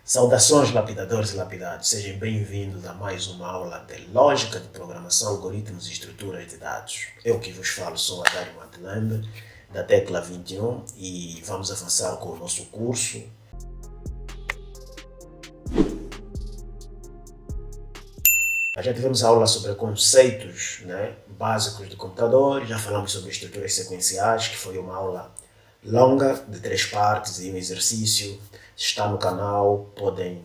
Saudações, lapidadores e lapidados, sejam bem-vindos a mais uma aula de Lógica de Programação, Algoritmos e Estruturas de Dados. Eu que vos falo sou Adário Matelembe, da Tecla 21, e vamos avançar com o nosso curso. Já tivemos aula sobre conceitos básicos do computador, já falamos sobre estruturas sequenciais, que foi uma aula longa, de 3 partes e um exercício. Está no canal, podem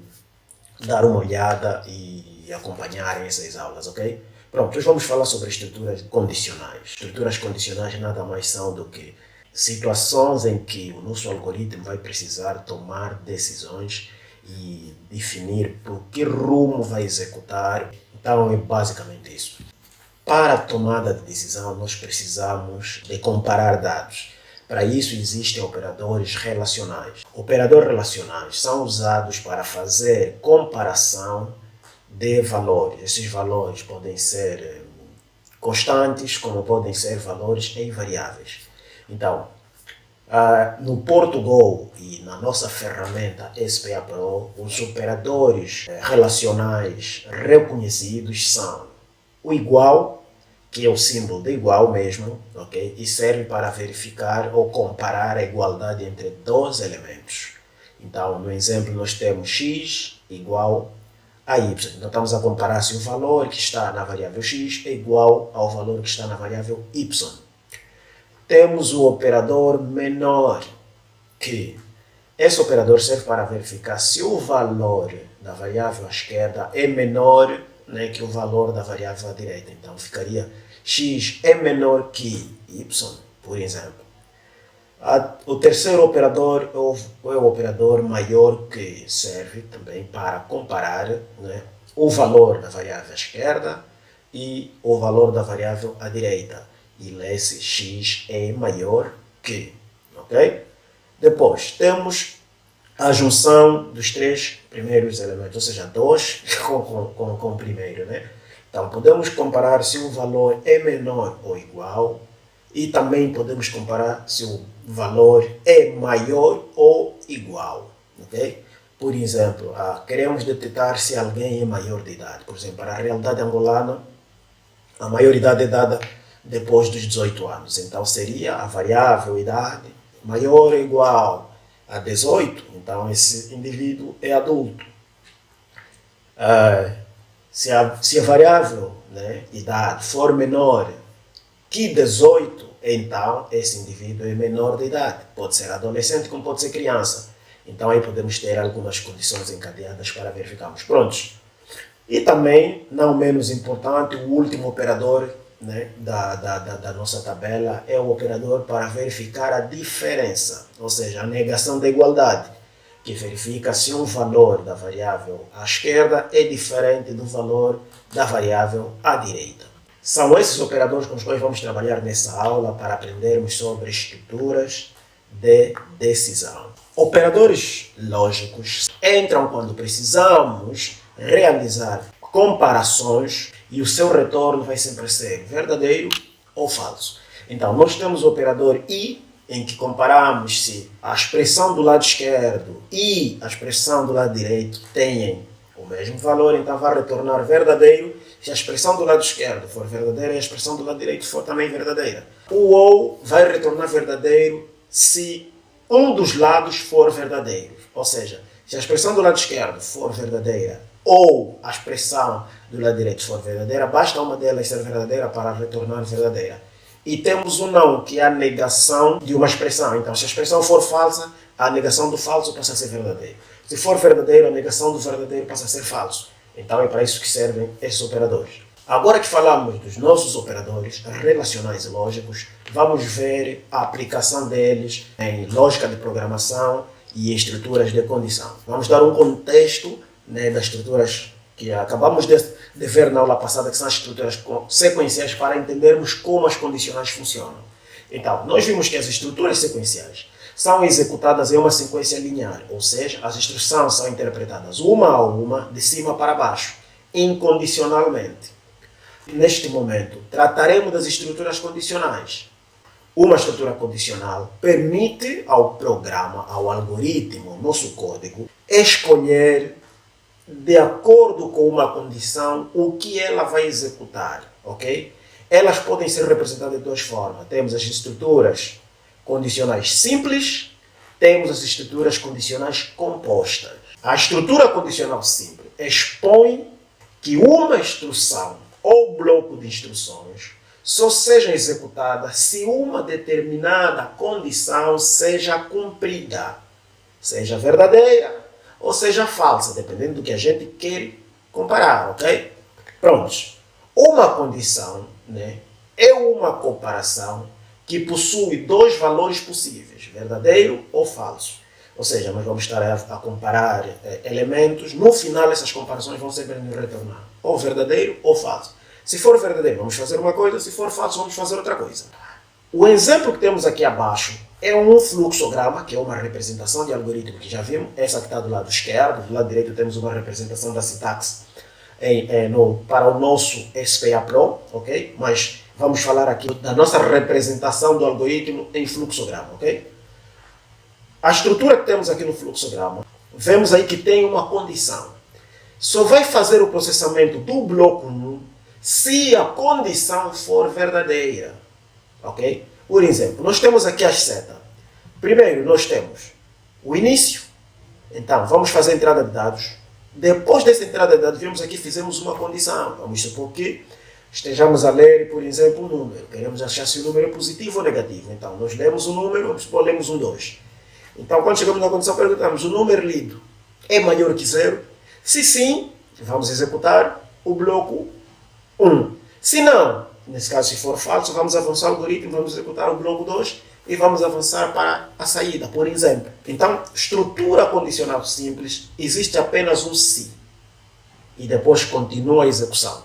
dar uma olhada e acompanharem essas aulas, ok? Pronto, hoje vamos falar sobre estruturas condicionais. Estruturas condicionais nada mais são do que situações em que o nosso algoritmo vai precisar tomar decisões e definir por que rumo vai executar. Então é basicamente isso. Para a tomada de decisão, nós precisamos de comparar dados. Para isso existem operadores relacionais. Operadores relacionais são usados para fazer comparação de valores. Esses valores podem ser constantes, como podem ser valores em variáveis. Então, no Portugal e na nossa ferramenta SPA Pro, os operadores relacionais reconhecidos são o igual, que é o símbolo de igual mesmo, ok? E serve para verificar ou comparar a igualdade entre dois elementos. Então, no exemplo, nós temos x igual a y. Então, estamos a comparar se o valor que está na variável x é igual ao valor que está na variável y. Temos o operador menor, que esse operador serve para verificar se o valor da variável à esquerda é menor que o valor da variável à direita. Então ficaria x é menor que y, por exemplo. O terceiro operador é o operador maior, que serve também para comparar o valor da variável à esquerda e o valor da variável à direita. E lê-se x é maior que, ok? Depois temos a junção dos 3 primeiros elementos, ou seja, 2 com o primeiro, Então, podemos comparar se o valor é menor ou igual, e também podemos comparar se o valor é maior ou igual, ok? Por exemplo, queremos detectar se alguém é maior de idade. Por exemplo, para a realidade angolana, a maioridade é dada depois dos 18 anos. Então, seria a variável idade maior ou igual a 18, então esse indivíduo é adulto. Se a variável idade for menor que 18, então esse indivíduo é menor de idade. Pode ser adolescente, como pode ser criança. Então aí podemos ter algumas condições encadeadas para verificarmos. Prontos. E também, não menos importante, o último operador da nossa tabela é o operador para verificar a diferença, ou seja, a negação da igualdade, que verifica se um valor da variável à esquerda é diferente do valor da variável à direita. São esses operadores com os quais vamos trabalhar nessa aula para aprendermos sobre estruturas de decisão. Operadores lógicos entram quando precisamos realizar comparações e o seu retorno vai sempre ser verdadeiro ou falso. Então, nós temos o operador I, em que comparamos se a expressão do lado esquerdo e a expressão do lado direito têm o mesmo valor, então vai retornar verdadeiro se a expressão do lado esquerdo for verdadeira e a expressão do lado direito for também verdadeira. O OU vai retornar verdadeiro se um dos lados for verdadeiro, ou seja, se a expressão do lado esquerdo for verdadeira ou a expressão do lado direito for verdadeira, basta uma delas ser verdadeira para retornar verdadeira. E temos o não, que é a negação de uma expressão. Então, se a expressão for falsa, a negação do falso passa a ser verdadeiro. Se for verdadeiro, a negação do verdadeiro passa a ser falso. Então, é para isso que servem esses operadores. Agora que falamos dos nossos operadores relacionais e lógicos, vamos ver a aplicação deles em lógica de programação e estruturas de condição. Vamos dar um contexto das estruturas que acabamos de ver na aula passada, que são as estruturas sequenciais, para entendermos como as condicionais funcionam. Então, nós vimos que as estruturas sequenciais são executadas em uma sequência linear, ou seja, as instruções são interpretadas uma a uma, de cima para baixo, incondicionalmente. Neste momento, trataremos das estruturas condicionais. Uma estrutura condicional permite ao programa, ao algoritmo, ao nosso código, escolher de acordo com uma condição o que ela vai executar, ok? Elas podem ser representadas de duas formas. Temos as estruturas condicionais simples, temos as estruturas condicionais compostas. A estrutura condicional simples expõe que uma instrução ou bloco de instruções só seja executada se uma determinada condição seja cumprida, seja verdadeira ou seja falsa, dependendo do que a gente quer comparar, ok? Prontos. Uma condição, né, é uma comparação que possui dois valores possíveis, verdadeiro ou falso. Ou seja, nós vamos estar a comparar elementos, no final essas comparações vão sempre nos retornar ou verdadeiro ou falso. Se for verdadeiro, vamos fazer uma coisa, se for falso, vamos fazer outra coisa. O exemplo que temos aqui abaixo é um fluxograma, que é uma representação de algoritmo que já vimos. Essa que está do lado esquerdo, do lado direito temos uma representação da sintaxe para o nosso SPA Pro, ok? Mas vamos falar aqui da nossa representação do algoritmo em fluxograma, ok? A estrutura que temos aqui no fluxograma, vemos aí que tem uma condição. Só vai fazer o processamento do bloco 1 se a condição for verdadeira, ok? Por exemplo, nós temos aqui as setas. Primeiro, nós temos o início. Então, vamos fazer a entrada de dados. Depois dessa entrada de dados, vimos aqui, fizemos uma condição. Vamos supor que estejamos a ler, por exemplo, um número. Queremos achar se o número é positivo ou negativo. Então, nós lemos um número, vamos supor, lemos um 2. Então, quando chegamos na condição, perguntamos, o número lido é maior que 0? Se sim, vamos executar o bloco 1. Se não, nesse caso, se for falso, vamos avançar o algoritmo, vamos executar o bloco 2 e vamos avançar para a saída, por exemplo. Então, estrutura condicional simples, existe apenas um se. E depois continua a execução.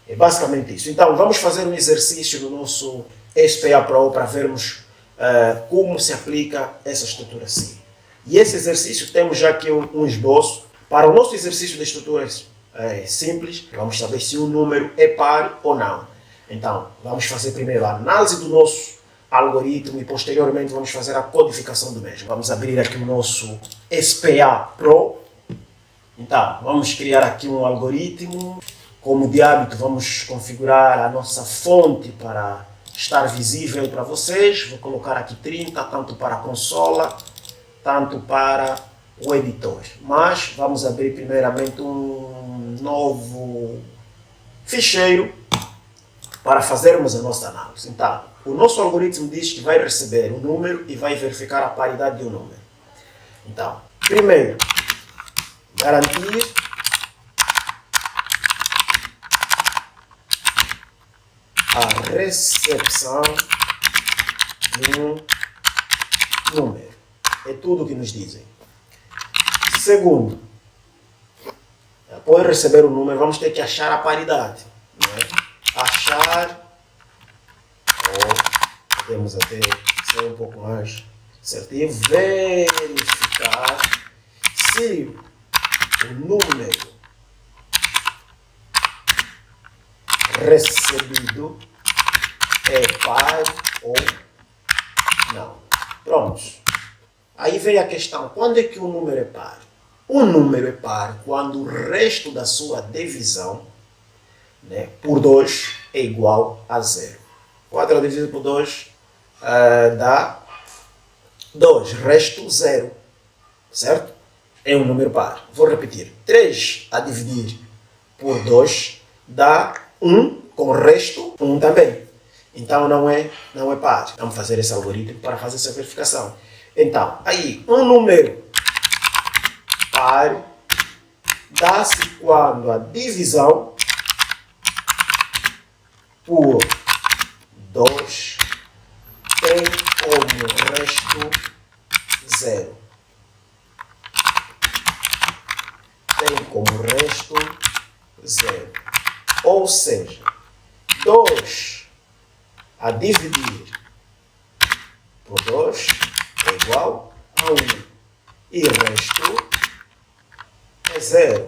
É basicamente isso. Então, vamos fazer um exercício no nosso SPA Pro para vermos como se aplica essa estrutura se. E esse exercício, temos já aqui um esboço. Para o nosso exercício de estruturas simples, vamos saber se o número é par ou não. Então, vamos fazer primeiro a análise do nosso algoritmo e posteriormente vamos fazer a codificação do mesmo. Vamos abrir aqui o nosso SPA Pro. Então, vamos criar aqui um algoritmo. Como de hábito, vamos configurar a nossa fonte para estar visível para vocês. Vou colocar aqui 30, tanto para a consola, tanto para o editor. Mas vamos abrir primeiramente um novo ficheiro para fazermos a nossa análise. Então, o nosso algoritmo diz que vai receber um número e vai verificar a paridade de um número. Então, primeiro, garantir a recepção de um número. É tudo o que nos dizem. Segundo, após receber o número, vamos ter que achar a paridade. Né? Achar, ou podemos até ser um pouco mais assertivo, verificar se o número recebido é par ou não. Prontos. Aí vem a questão, quando é que o número é par? O número é par quando o resto da sua divisão, né, por 2 é igual a 0. 4 dividido por 2 dá 2, resto 0. Certo? É um número par. Vou repetir. 3 a dividir por 2 dá 1, com o resto 1 também. Então não é par. Vamos fazer esse algoritmo para fazer essa verificação. Então, aí, um número par dá-se quando a divisão por 2 tem como resto 0. Tem como resto 0. Ou seja, 2 a dividir por 2 é igual a 1. E o resto é 0.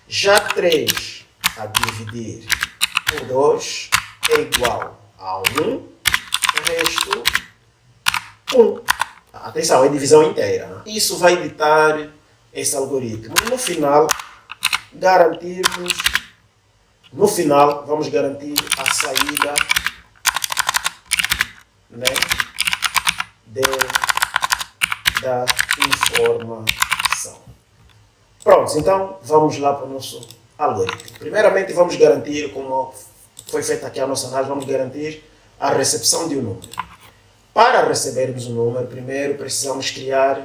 Já 3 a dividir por 2 é igual a 1. O resto 1. Atenção, é divisão inteira. Né? Isso vai ditar esse algoritmo. No final, vamos garantir a saída, né, da informação. Pronto, então vamos lá para o nosso algoritmo. Primeiramente vamos garantir, como foi feita aqui a nossa análise, vamos garantir a recepção de um número. Para recebermos um número, primeiro precisamos criar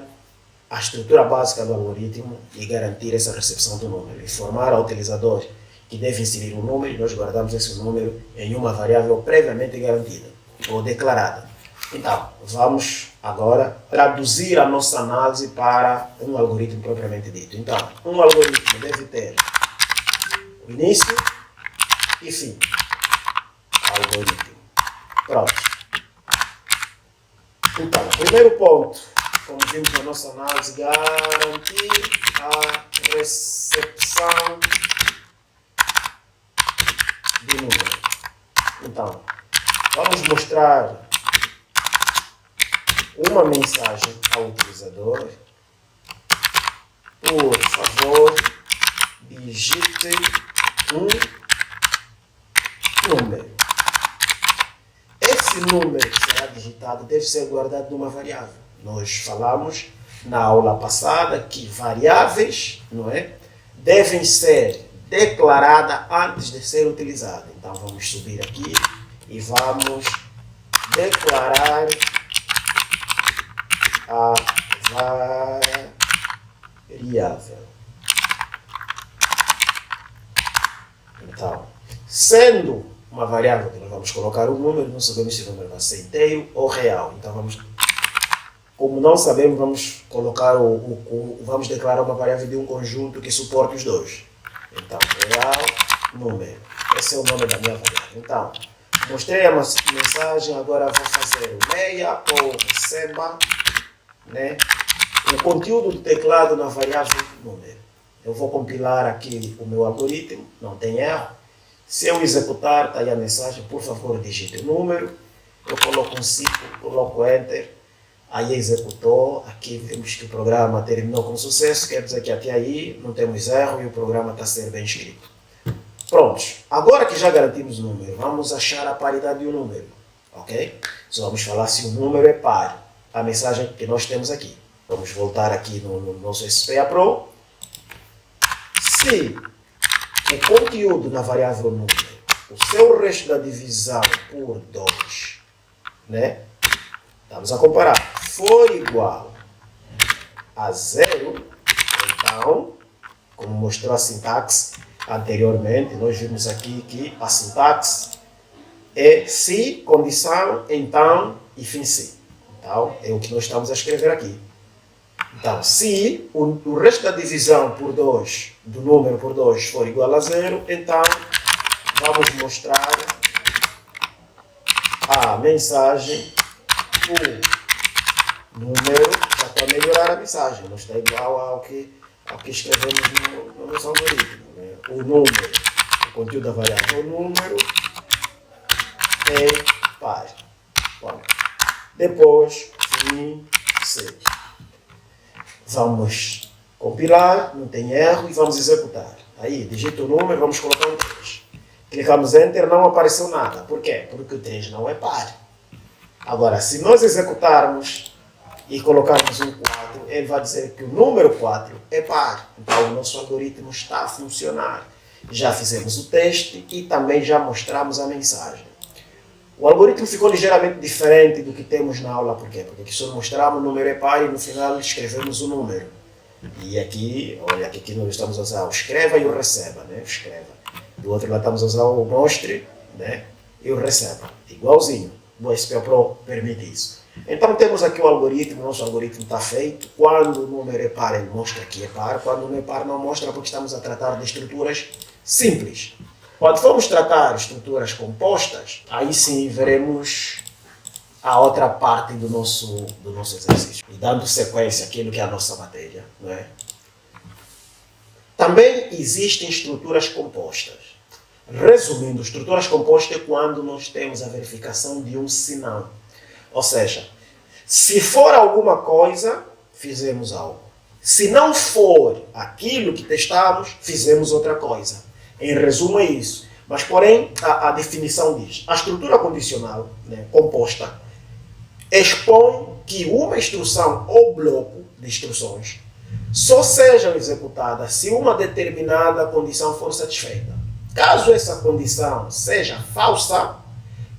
a estrutura básica do algoritmo e garantir essa recepção do número. Informar ao utilizador que deve inserir um número e nós guardamos esse número em uma variável previamente garantida ou declarada. Então, vamos agora traduzir a nossa análise para um algoritmo propriamente dito. Então, um algoritmo deve ter o início e fim. Algoritmo. Pronto. Então, primeiro ponto, como vimos na nossa análise, garantir a recepção do número. Então, vamos mostrar uma mensagem ao utilizador. Por favor, digite um número. Esse número que será digitado deve ser guardado numa variável. Nós falamos na aula passada que variáveis, não é, devem ser declaradas antes de ser utilizadas. Então vamos subir aqui e vamos declarar a variável. Então, sendo uma variável que nós vamos colocar um número, não sabemos se o número vai ser inteiro ou real. Então como não sabemos, vamos colocar vamos declarar uma variável de um conjunto que suporte os dois. Então, real, número. Esse é o nome da minha variável. Então, mostrei a mensagem, agora vou fazer o leia ou receba, né, o conteúdo do teclado na variável número. Eu vou compilar aqui o meu algoritmo, não tem erro. Se eu executar, está aí a mensagem, por favor digite o número. Eu coloco um ciclo, coloco Enter, aí executou. Aqui vemos que o programa terminou com sucesso, quer dizer que até aí não temos erro e o programa está a ser bem escrito. Prontos, agora que já garantimos o número, vamos achar a paridade do número, ok? Só vamos falar se o número é par, a mensagem que nós temos aqui. Vamos voltar aqui no nosso SPA Pro. Se o conteúdo na variável número, o seu resto da divisão por 2, né? Vamos a comparar. For igual a 0, então, como mostrou a sintaxe anteriormente, nós vimos aqui que a sintaxe é se, condição, então e fim se. Então, é o que nós estamos a escrever aqui. Então, se o resto da divisão por 2, do número por 2 for igual a 0, então vamos mostrar a mensagem, o número, já para melhorar a mensagem, não está igual ao que escrevemos no nosso algoritmo. Né? O número, o conteúdo da variável número é par. Bom, depois, fim, se. Vamos compilar, não tem erro, e vamos executar. Aí, digita o número, vamos colocar um 3. Clicamos Enter, não apareceu nada. Por quê? Porque o 3 não é par. Agora, se nós executarmos e colocarmos um 4, ele vai dizer que o número 4 é par. Então, o nosso algoritmo está a funcionar. Já fizemos o teste e também já mostramos a mensagem. O algoritmo ficou ligeiramente diferente do que temos na aula. Por quê? Porque aqui só mostramos o número é par e no final escrevemos o número. E aqui, olha, aqui nós estamos a usar o escreva e o receba, né? O escreva. Do outro lado estamos a usar o mostre, né? E o receba. Igualzinho. O SPA Pro permite isso. Então temos aqui o algoritmo, nosso algoritmo está feito. Quando o número é par, ele mostra que é par. Quando não é par, não mostra, porque estamos a tratar de estruturas simples. Quando formos tratar estruturas compostas, aí sim veremos a outra parte do nosso exercício. E dando sequência àquilo que é a nossa matéria. Não é? Também existem estruturas compostas. Resumindo, estruturas compostas é quando nós temos a verificação de um sinal. Ou seja, Se for alguma coisa, fizemos algo. Se não for aquilo que testamos, fizemos outra coisa. Em resumo é isso. Mas, porém, a definição diz: a estrutura condicional, né, composta expõe que uma instrução ou bloco de instruções só sejam executadas se uma determinada condição for satisfeita. Caso essa condição seja falsa,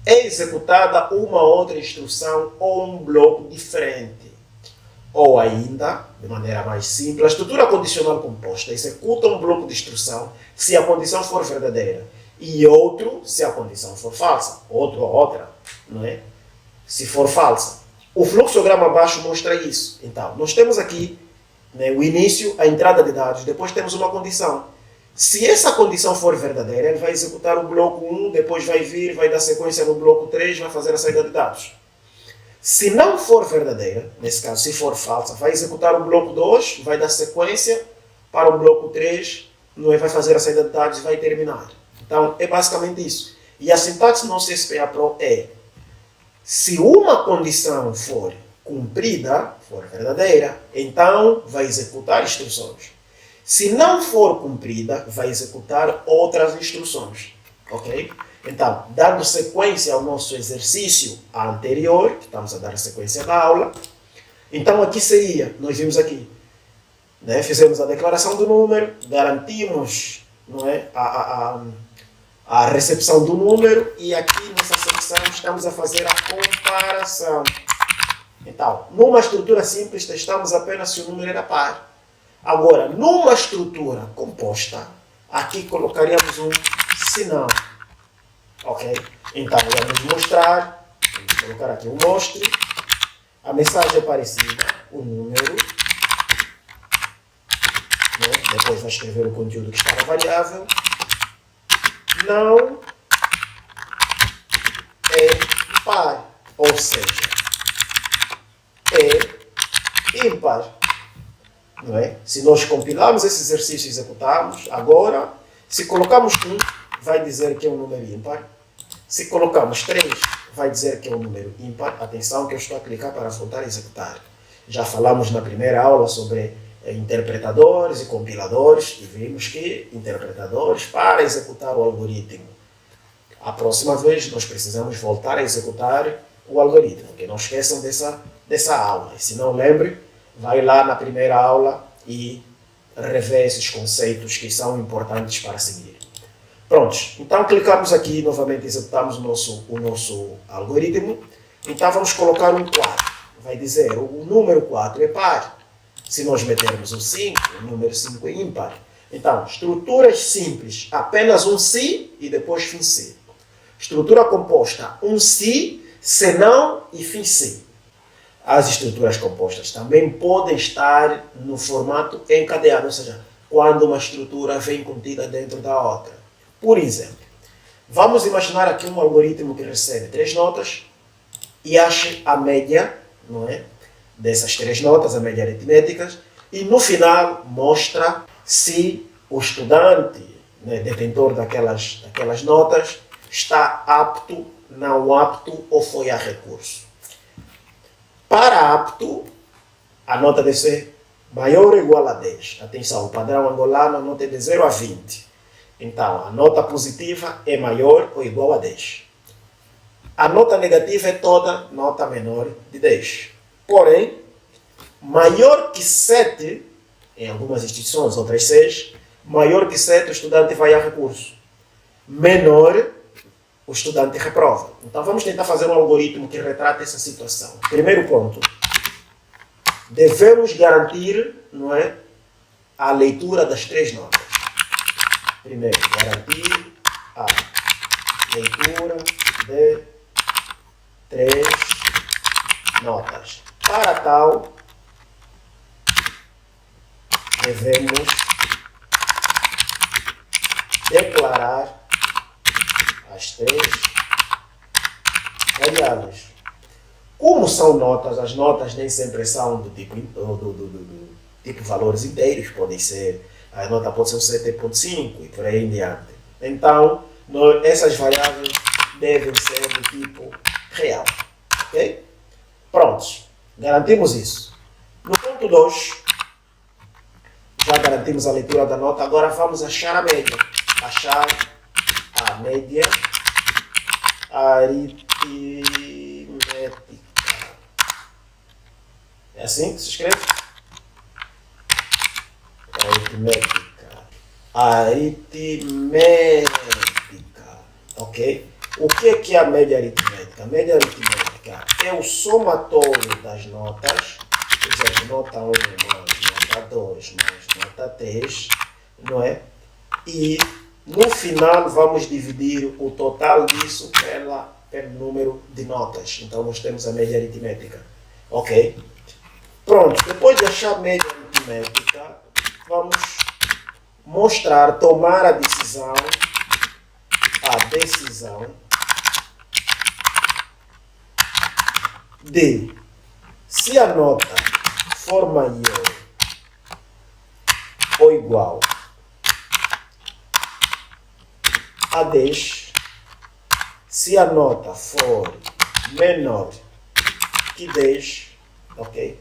é executada uma outra instrução ou um bloco diferente. Ou ainda, de maneira mais simples, a estrutura condicional composta executa um bloco de instrução se a condição for verdadeira e outro se a condição for falsa. Outro ou outra, não é? Se for falsa. O fluxograma abaixo mostra isso. Então, nós temos aqui, né, o início, a entrada de dados, depois temos uma condição. Se essa condição for verdadeira, ele vai executar o bloco 1, depois vai vir, vai dar sequência no bloco 3, vai fazer a saída de dados. Se não for verdadeira, nesse caso, se for falsa, vai executar o bloco 2, vai dar sequência para o bloco 3, não é, vai fazer a saída de dados e vai terminar. Então, é basicamente isso. E a sintaxe no nosso SPA Pro é: se uma condição for cumprida, for verdadeira, então vai executar instruções. Se não for cumprida, vai executar outras instruções. Ok? Então, dando sequência ao nosso exercício anterior, que estamos a dar a sequência da aula, então aqui seria, nós vimos aqui, né, fizemos a declaração do número, garantimos, não é, a recepção do número, e aqui nessa secção estamos a fazer a comparação. Então, numa estrutura simples, testamos apenas se o número era par. Agora, numa estrutura composta, aqui colocaríamos um sinal. Ok? Então, vamos mostrar, vamos colocar aqui um mostre, a mensagem é parecida, o número, né? Depois vai escrever o conteúdo que está na variável, não é par, ou seja, é ímpar. Não é? Se nós compilarmos esse exercício e executarmos, agora, se colocamos 1, vai dizer que é um número ímpar. Se colocamos 3, vai dizer que é um número ímpar. Atenção que eu estou a clicar para voltar a executar. Já falamos na primeira aula sobre interpretadores e compiladores e vimos que interpretadores para executar o algoritmo. A próxima vez nós precisamos voltar a executar o algoritmo. Que não esqueçam dessa aula. E se não lembre, vai lá na primeira aula e revê esses conceitos que são importantes para seguir. Prontos, então clicamos aqui, novamente executamos o nosso algoritmo. Então vamos colocar um 4. Vai dizer, o número 4 é par. Se nós metermos o 5, o número 5 é ímpar. Então, estruturas simples, apenas um se e depois fim se. Estrutura composta, um se, senão e fim se. As estruturas compostas também podem estar no formato encadeado, ou seja, quando uma estrutura vem contida dentro da outra. Por exemplo, vamos imaginar aqui um algoritmo que recebe 3 notas e ache a média, não é, dessas 3 notas, a média aritmética, e no final mostra se o estudante, né, detentor daquelas notas, está apto, não apto ou foi a recurso. Para apto, a nota deve ser maior ou igual a 10. Atenção, o padrão angolano, a nota é de 0 a 20. Então, a nota positiva é maior ou igual a 10. A nota negativa é toda nota menor de 10. Porém, maior que 7, em algumas instituições, outras 6, maior que 7 o estudante vai a recurso. Menor, o estudante reprova. Então vamos tentar fazer um algoritmo que retrate essa situação. Primeiro ponto, devemos garantir, não é, a leitura das 3 notas. Primeiro, garantir a leitura de 3 notas. Para tal, devemos declarar as 3 variáveis. Como são notas, as notas nem sempre são do tipo valores inteiros, podem ser, a nota pode ser um 7.5 e por aí em diante. Então, essas variáveis devem ser do tipo real. Ok? Prontos. Garantimos isso. No ponto 2, já garantimos a leitura da nota, agora vamos achar a média. Achar a média aritmética. É assim que se escreve? Aritmética. Aritmética. Ok? O que é a média aritmética? A média aritmética é o somatório das notas, por exemplo, nota 1 mais nota 2 mais nota 3, não é? E no final vamos dividir o total disso pelo número de notas. Então nós temos a média aritmética. Ok? Pronto, depois de achar a média aritmética, vamos mostrar, tomar a decisão de se a nota for maior ou igual a 10, se a nota for menor que 10, ok?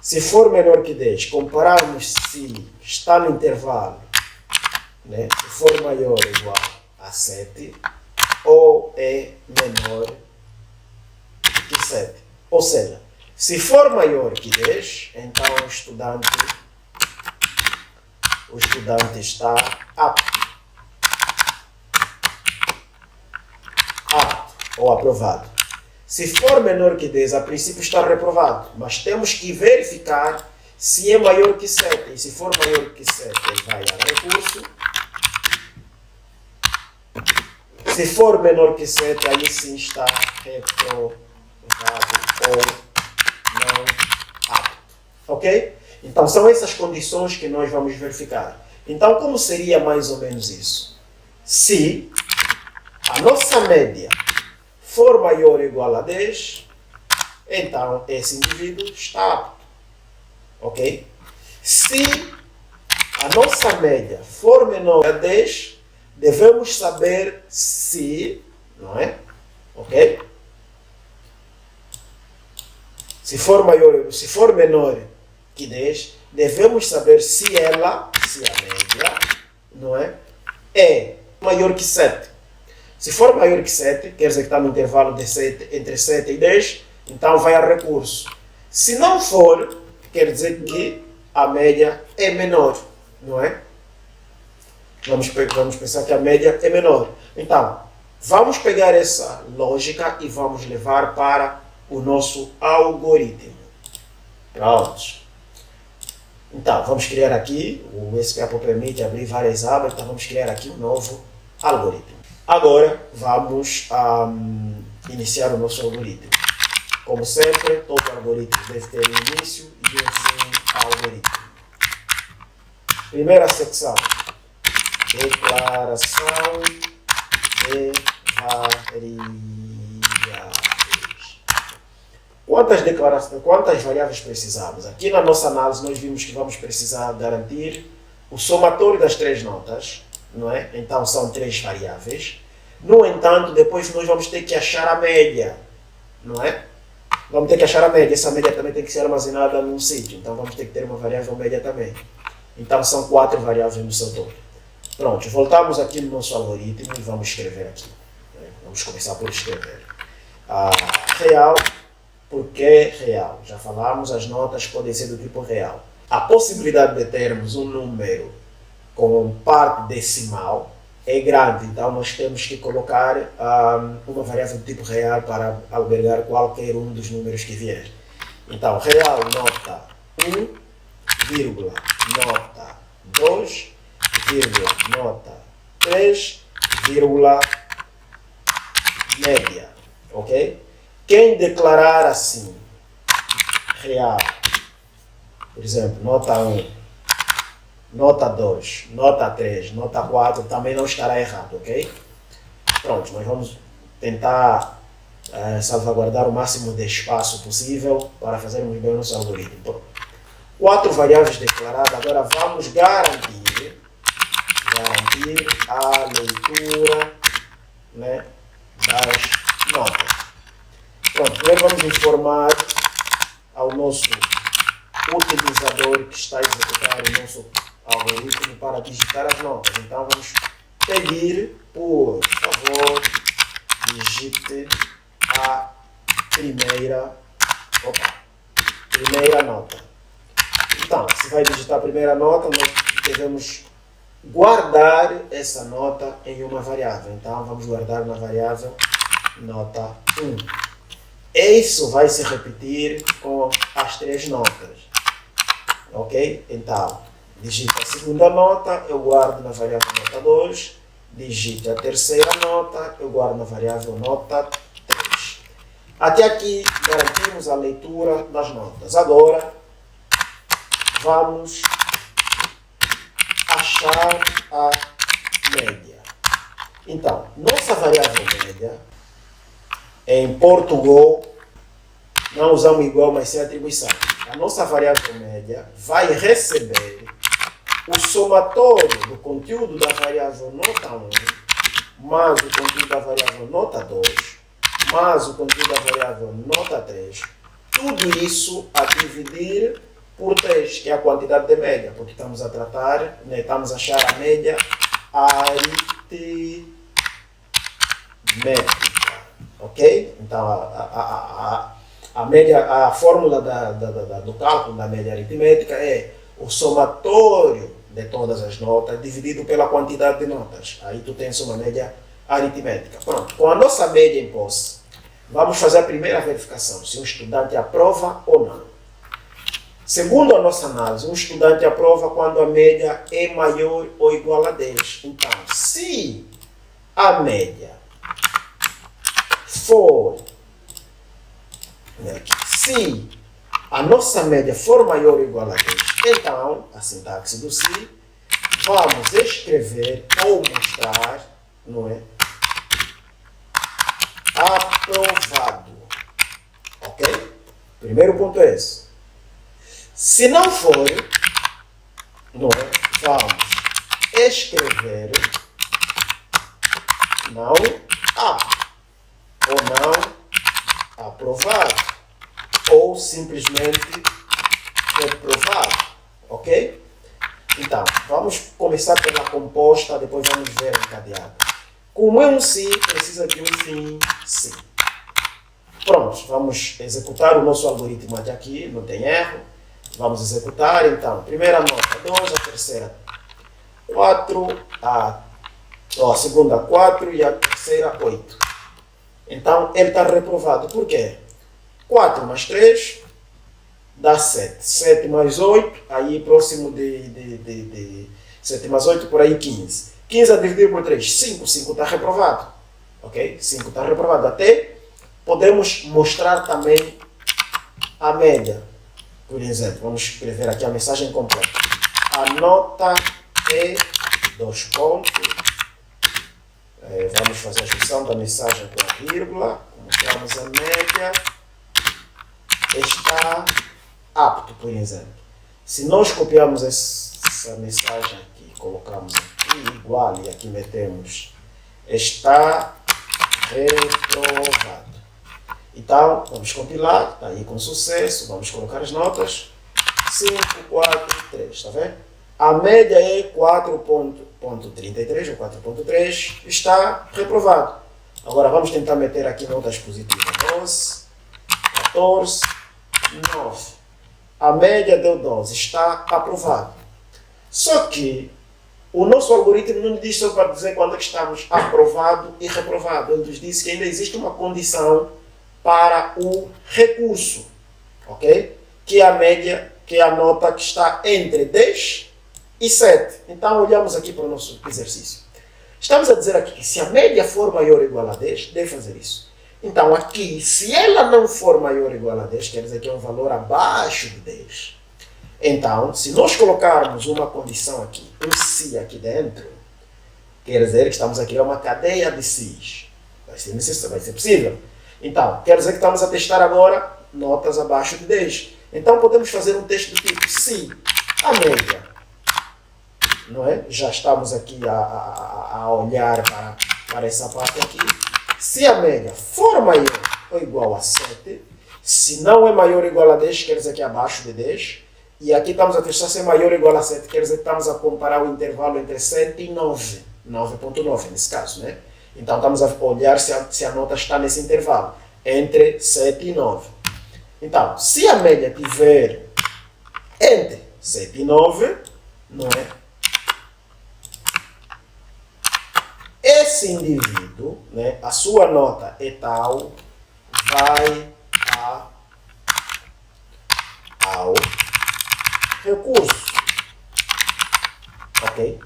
Se for menor que 10, compararmos se está no intervalo, né? Se for maior ou igual a 7, ou é menor que 7. Ou seja, se for maior que 10, então o estudante está apto ou aprovado. Se for menor que 10, a princípio está reprovado, mas temos que verificar se é maior que 7. E se for maior que 7, ele vai a recurso. Se for menor que 7, aí sim está reprovado ou não apto. Ok? Então são essas condições que nós vamos verificar. Então como seria mais ou menos isso? Se a nossa média for maior ou igual a 10, então esse indivíduo está apto. Ok? Se a nossa média for menor a 10, devemos saber se, não é? Ok? Se for menor que 10, devemos saber se a média, não é maior que 7. Se for maior que 7, quer dizer que está no intervalo de 7, entre 7 e 10, então vai a recurso. Se não for, quer dizer que a média é menor, não é? Vamos pensar que a média é menor. Então, vamos pegar essa lógica e vamos levar para o nosso algoritmo. Pronto. Então, vamos criar aqui, o SPAPO permite abrir várias abas, então vamos criar aqui um novo algoritmo. Agora, vamos iniciar o nosso algoritmo. Como sempre, todo algoritmo deve ter um início e um fim algoritmo. Primeira secção. Declaração de variáveis. Quantas variáveis precisamos? Aqui na nossa análise nós vimos que vamos precisar garantir o somatório das 3 notas, não é? Então são 3 variáveis. No entanto, depois nós vamos ter que achar a média, não é? Vamos ter que achar a média. Essa média também tem que ser armazenada num sítio, então vamos ter que ter uma variável média também. Então são 4 variáveis no seu todo. Pronto, voltamos aqui no nosso algoritmo e vamos escrever aqui. Vamos começar por escrever. Real, porque real? Já falamos, as notas podem ser do tipo real. A possibilidade de termos um número com parte decimal é grande, então nós temos que colocar uma variável do tipo real para albergar qualquer um dos números que vier. Então, real nota 1, vírgula, nota 2, vírgula, nota 3, vírgula, média, ok? Quem declarar assim, real, por exemplo, nota 1, nota 2, nota 3, nota 4, também não estará errado, ok? Pronto, nós vamos tentar salvaguardar o máximo de espaço possível para fazermos bem o nosso algoritmo. 4 variáveis declaradas, agora vamos garantir a leitura, né, das notas. Pronto, primeiro vamos informar ao nosso utilizador que está a executar o nosso algoritmo para digitar as notas. Então vamos pedir, por favor, digite a primeira nota. Então, se vai digitar a primeira nota, nós devemos guardar essa nota em uma variável. Então vamos guardar na variável nota 1. Isso vai se repetir com as 3 notas. Ok? Então, digite a segunda nota, eu guardo na variável nota 2. Digite a terceira nota, eu guardo na variável nota 3. Até aqui garantimos a leitura das notas. Agora, vamos achar a média. Então, nossa variável média, em Portugal, não usamos igual, mas sem atribuição. A nossa variável média vai receber o somatório do conteúdo da variável nota 1, mais o conteúdo da variável nota 2, mais o conteúdo da variável nota 3. Tudo isso a dividir por 3, que é a quantidade de média, porque estamos a tratar, né, estamos a achar a média aritmética. Ok? Então, a média, a fórmula do cálculo da média aritmética é o somatório de todas as notas dividido pela quantidade de notas. Aí tu tens uma média aritmética. Pronto. Com a nossa média em posse, vamos fazer a primeira verificação, se o estudante aprova ou não. Segundo a nossa análise, um estudante aprova quando a média é maior ou igual a 10. Então, se a média for, se a nossa média for maior ou igual a 10, então, a sintaxe do se, vamos escrever ou mostrar, não é? Aprovado. Ok? Primeiro ponto é esse. Se não for, não é? Vamos escrever não apto ou não aprovado ou simplesmente reprovado, ok? Então, vamos começar pela composta, depois vamos ver encadeado. Como é um se, precisa de um fim se. Pronto, vamos executar o nosso algoritmo até aqui, não tem erro. Vamos executar, então, primeira nota 2, a terceira 4, a segunda 4 e a terceira 8. Então, ele está reprovado. Por quê? 4 mais 3 dá 7. 7 mais 8, aí próximo de 7 mais 8, por aí 15. 15 a dividir por 3, 5. 5 está reprovado. Ok? 5 está reprovado. Até podemos mostrar também a média. Por exemplo, vamos escrever aqui a mensagem completa. A nota é 2 pontos. Vamos fazer a junção da mensagem com a vírgula. Mostramos a média. Está apto, por exemplo. Se nós copiarmos essa mensagem aqui, colocamos aqui igual e aqui metemos está reprovado. Então, vamos compilar, está aí com sucesso, vamos colocar as notas, 5, 4, 3, está vendo? A média é 4.33 ou 4.3, está reprovado. Agora vamos tentar meter aqui notas positivas, 12, 14, 9. A média deu 12, está aprovado. Só que o nosso algoritmo não nos diz só para dizer quando é que estamos aprovado e reprovado. Ele nos disse que ainda existe uma condição para o recurso, ok? Que é a média, que é a nota que está entre 10 e 7. Então, olhamos aqui para o nosso exercício. Estamos a dizer aqui que se a média for maior ou igual a 10, deve fazer isso. Então, aqui, se ela não for maior ou igual a 10, quer dizer que é um valor abaixo de 10. Então, se nós colocarmos uma condição aqui, um se aqui dentro, quer dizer que estamos a criar uma cadeia de se's. Vai ser necessário, vai ser possível. Então, quer dizer que estamos a testar agora notas abaixo de 10. Então, podemos fazer um teste do tipo se a média, não é? Já estamos aqui a olhar para essa parte aqui. Se a média for maior ou igual a 7. Se não é maior ou igual a 10, quer dizer que é abaixo de 10. E aqui estamos a testar se é maior ou igual a 7, quer dizer que estamos a comparar o intervalo entre 7 e 9. 9.9 nesse caso, né? Então estamos a olhar se a nota está nesse intervalo, entre 7 e 9. Então, se a média tiver entre 7 e 9, não é? Esse indivíduo, né, a sua nota é tal, vai ao recurso. Ok?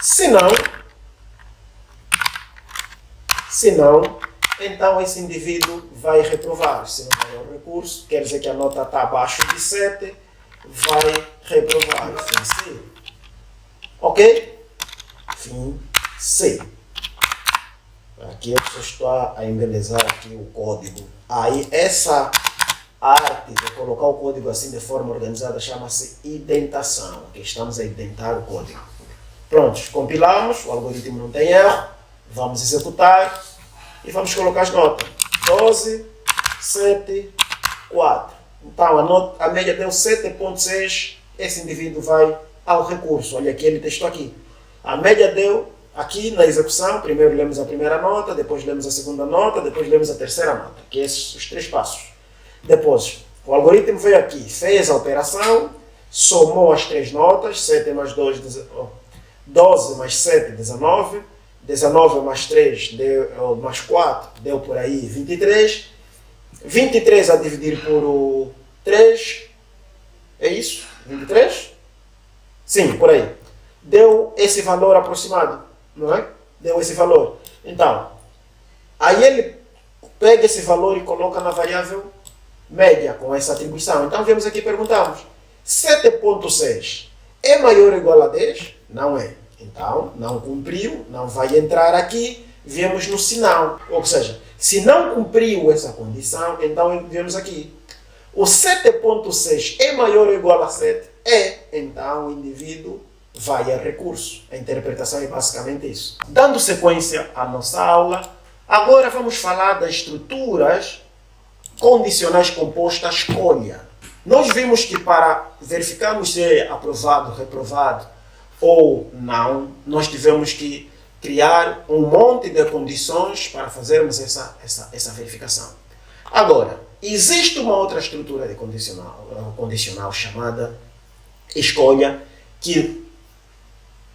Se não, então esse indivíduo vai reprovar. Se não vai ao recurso, quer dizer que a nota está abaixo de 7, vai reprovar. Fim C. Ok? Fim C. Aqui eu só estou a embelezar aqui o código. Aí essa arte de colocar o código assim de forma organizada chama-se indentação. Aqui estamos a indentar o código. Prontos, compilamos, o algoritmo não tem erro. Vamos executar e vamos colocar as notas. 12, 7, 4. Então a média deu 7.6. Esse indivíduo vai ao recurso. Olha aqui, ele testou aqui. A média deu aqui na execução. Primeiro lemos a primeira nota, depois lemos a segunda nota, depois lemos a terceira nota. Que esses os 3 passos. Depois, o algoritmo veio aqui, fez a operação, somou as 3 notas. 7 mais 2, 12 mais 7, 19. 19 mais 3, mais 4, deu por aí 23. 23 a dividir por 3, é isso? 23? Sim, por aí. Deu esse valor aproximado, não é? Deu esse valor. Então, aí ele pega esse valor e coloca na variável média com essa atribuição. Então, viemos aqui e perguntamos, 7.6 é maior ou igual a 10? Não é. Então, não cumpriu, não vai entrar aqui, viemos no sinal. Ou seja, se não cumpriu essa condição, então viemos aqui. O 7.6 é maior ou igual a 7? É. Então, o indivíduo vai a recurso. A interpretação é basicamente isso. Dando sequência à nossa aula, agora vamos falar das estruturas condicionais compostas escolha. Nós vimos que para verificarmos se é aprovado, reprovado, ou não, nós tivemos que criar um monte de condições para fazermos essa verificação. Agora, existe uma outra estrutura de condicional chamada escolha, que,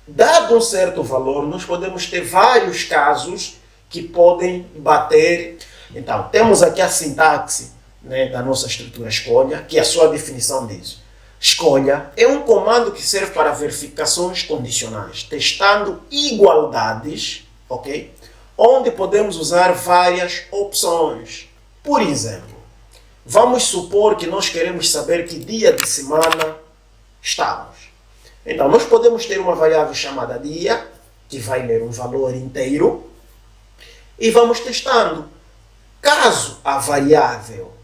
dado um certo valor, nós podemos ter vários casos que podem bater. Então, temos aqui a sintaxe, né, da nossa estrutura escolha, que a sua definição diz. Escolha é um comando que serve para verificações condicionais, testando igualdades, ok? Onde podemos usar várias opções. Por exemplo, vamos supor que nós queremos saber que dia de semana estamos. Então, nós podemos ter uma variável chamada dia, que vai ler um valor inteiro, e vamos testando. Caso a variável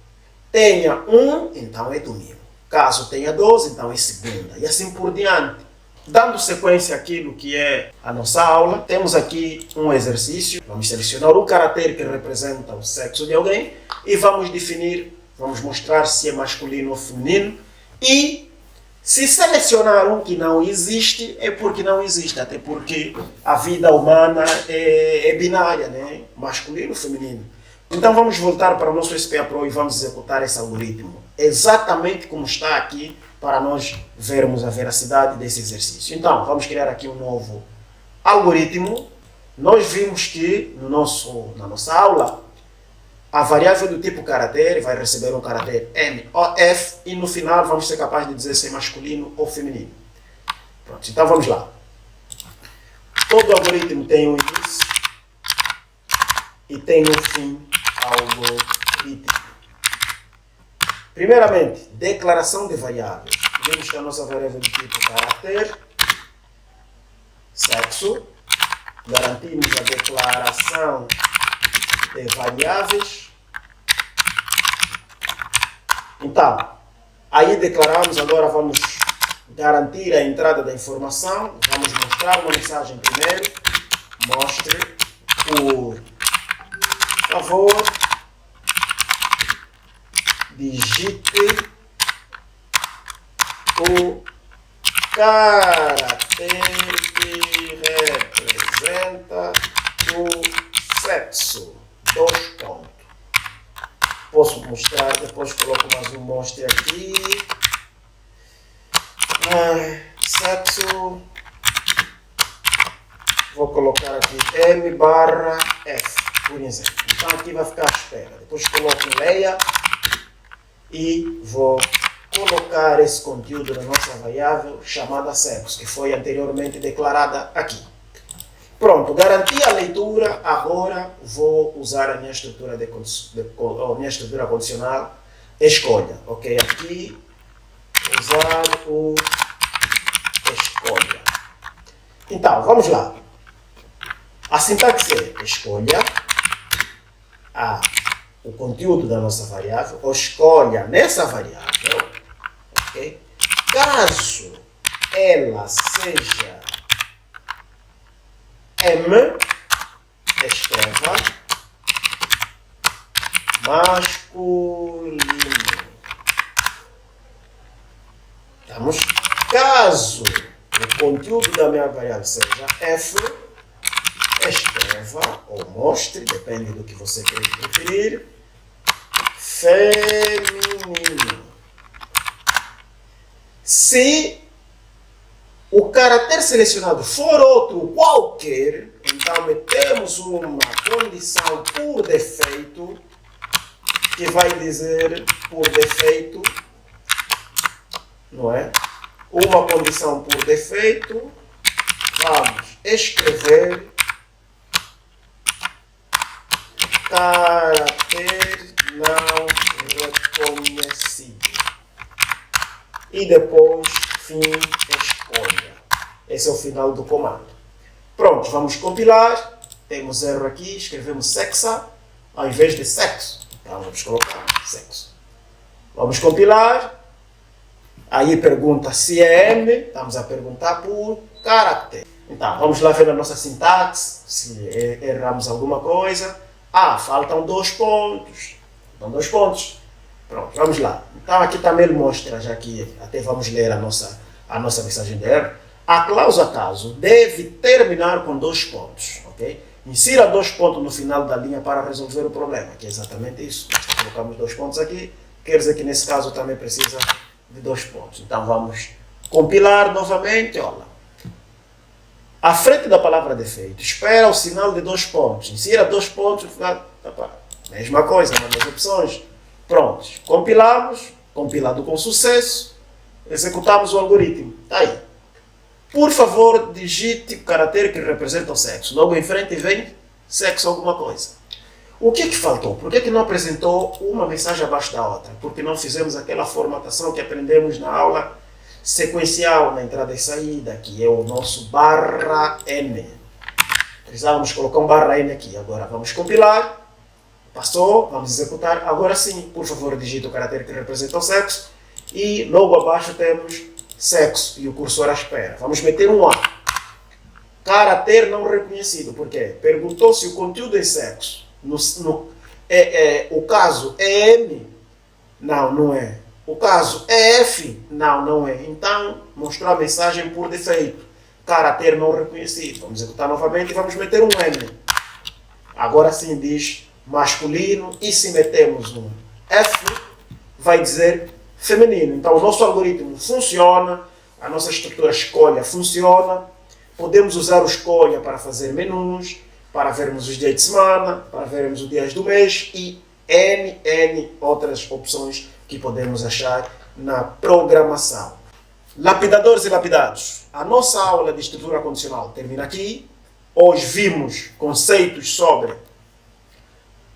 tenha 1, então é domingo. Caso tenha 12, então é segunda. E assim por diante. Dando sequência àquilo que é a nossa aula, temos aqui um exercício. Vamos selecionar um caractere que representa o sexo de alguém e vamos definir, vamos mostrar se é masculino ou feminino. E se selecionar um que não existe, é porque não existe. Até porque a vida humana é binária, né? Masculino ou feminino. Então vamos voltar para o nosso SPA Pro e vamos executar esse algoritmo exatamente como está aqui para nós vermos a veracidade desse exercício. Então vamos criar aqui um novo algoritmo. Nós vimos que na nossa aula a variável do tipo caractere vai receber um caractere M ou F e no final vamos ser capazes de dizer se é masculino ou feminino. Pronto, então vamos lá. Todo algoritmo tem um início e tem um fim algorítmico. Primeiramente, declaração de variáveis. Vimos que a nossa variável do tipo caractere, sexo, garantimos a declaração de variáveis. Então, aí declaramos, agora vamos garantir a entrada da informação. Vamos mostrar uma mensagem primeiro. Mostre, por favor, digite o caráter que representa o sexo. 2 pontos. Posso mostrar, depois coloco mais um mostre aqui. Sexo. Vou colocar aqui M barra F, por exemplo. Então aqui vai ficar à espera. Depois coloco leia e vou colocar esse conteúdo na nossa variável chamada sexo, que foi anteriormente declarada aqui. Pronto, garanti a leitura, agora vou usar a minha estrutura, minha estrutura condicional escolha. Ok, aqui usar o escolha. Então, vamos lá. A sintaxe é escolha o conteúdo da nossa variável, ou escolha nessa variável, ok? Caso ela seja M, escreva masculino. Vamos. Caso o conteúdo da minha variável seja F, escreva ou mostre, depende do que você quer preferir, feminino. Se o caractere selecionado for outro qualquer, então metemos uma condição por defeito, que vai dizer por defeito, não é? Uma condição por defeito, vamos escrever caráter não reconhecido. E depois, fim, escolha. Esse é o final do comando. Pronto, vamos compilar. Temos erro aqui, escrevemos sexa ao invés de sexo. Então vamos colocar sexo. Vamos compilar. Aí pergunta se é M, estamos a perguntar por caráter. Então, vamos lá ver a nossa sintaxe, se erramos alguma coisa. Faltam 2 pontos. Faltam 2 pontos. Pronto, vamos lá. Então aqui também ele mostra, já que até vamos ler a nossa mensagem de erro. A cláusula caso deve terminar com 2 pontos. Ok? Insira 2 pontos no final da linha para resolver o problema, que é exatamente isso. Colocamos 2 pontos aqui, quer dizer que nesse caso também precisa de 2 pontos. Então vamos compilar novamente, olha. À frente da palavra defeito, espera o sinal de 2 pontos. Insira 2 pontos no final. Mesma coisa, nas opções. Prontos. Compilamos, compilado com sucesso, executamos o algoritmo. Está aí. Por favor, digite o caractere que representa o sexo. Logo em frente vem sexo alguma coisa. O que faltou? Por que não apresentou uma mensagem abaixo da outra? Porque não fizemos aquela formatação que aprendemos na aula sequencial, na entrada e saída, que é o nosso /N. Precisávamos colocar um /N aqui. Agora vamos compilar. Passou, vamos executar. Agora sim, por favor, digite o caractere que representa o sexo. E logo abaixo temos sexo e o cursor à espera. Vamos meter um A. Caractere não reconhecido. Por quê? Perguntou se o conteúdo é sexo. O caso é M? Não, não é. O caso é F? Não, não é. Então, mostrou a mensagem por defeito. Caractere não reconhecido. Vamos executar novamente e vamos meter um M. Agora sim diz masculino. E se metemos um F, vai dizer feminino. Então, o nosso algoritmo funciona. A nossa estrutura escolha funciona. Podemos usar o escolha para fazer menus, para vermos os dias de semana, para vermos os dias do mês e N outras opções que podemos achar na programação. Lapidadores e lapidados. A nossa aula de estrutura condicional termina aqui. Hoje vimos conceitos sobre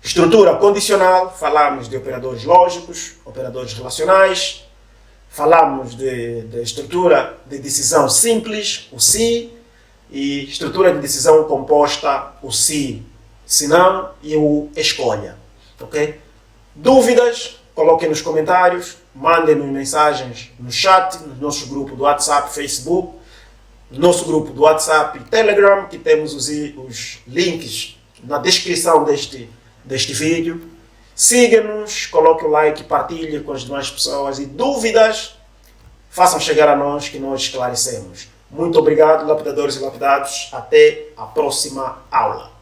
estrutura condicional, falamos de operadores lógicos, operadores relacionais, falamos de estrutura de decisão simples, o se, e estrutura de decisão composta, o se não e o escolha. Ok? Dúvidas? Coloquem nos comentários, mandem-nos mensagens no chat, no nosso grupo do WhatsApp, Facebook, no nosso grupo do WhatsApp e Telegram, que temos os links na descrição deste vídeo. Siga-nos, coloque o like, partilhe com as demais pessoas e dúvidas façam chegar a nós que nós esclarecemos. Muito obrigado, lapidadores e lapidados. Até a próxima aula.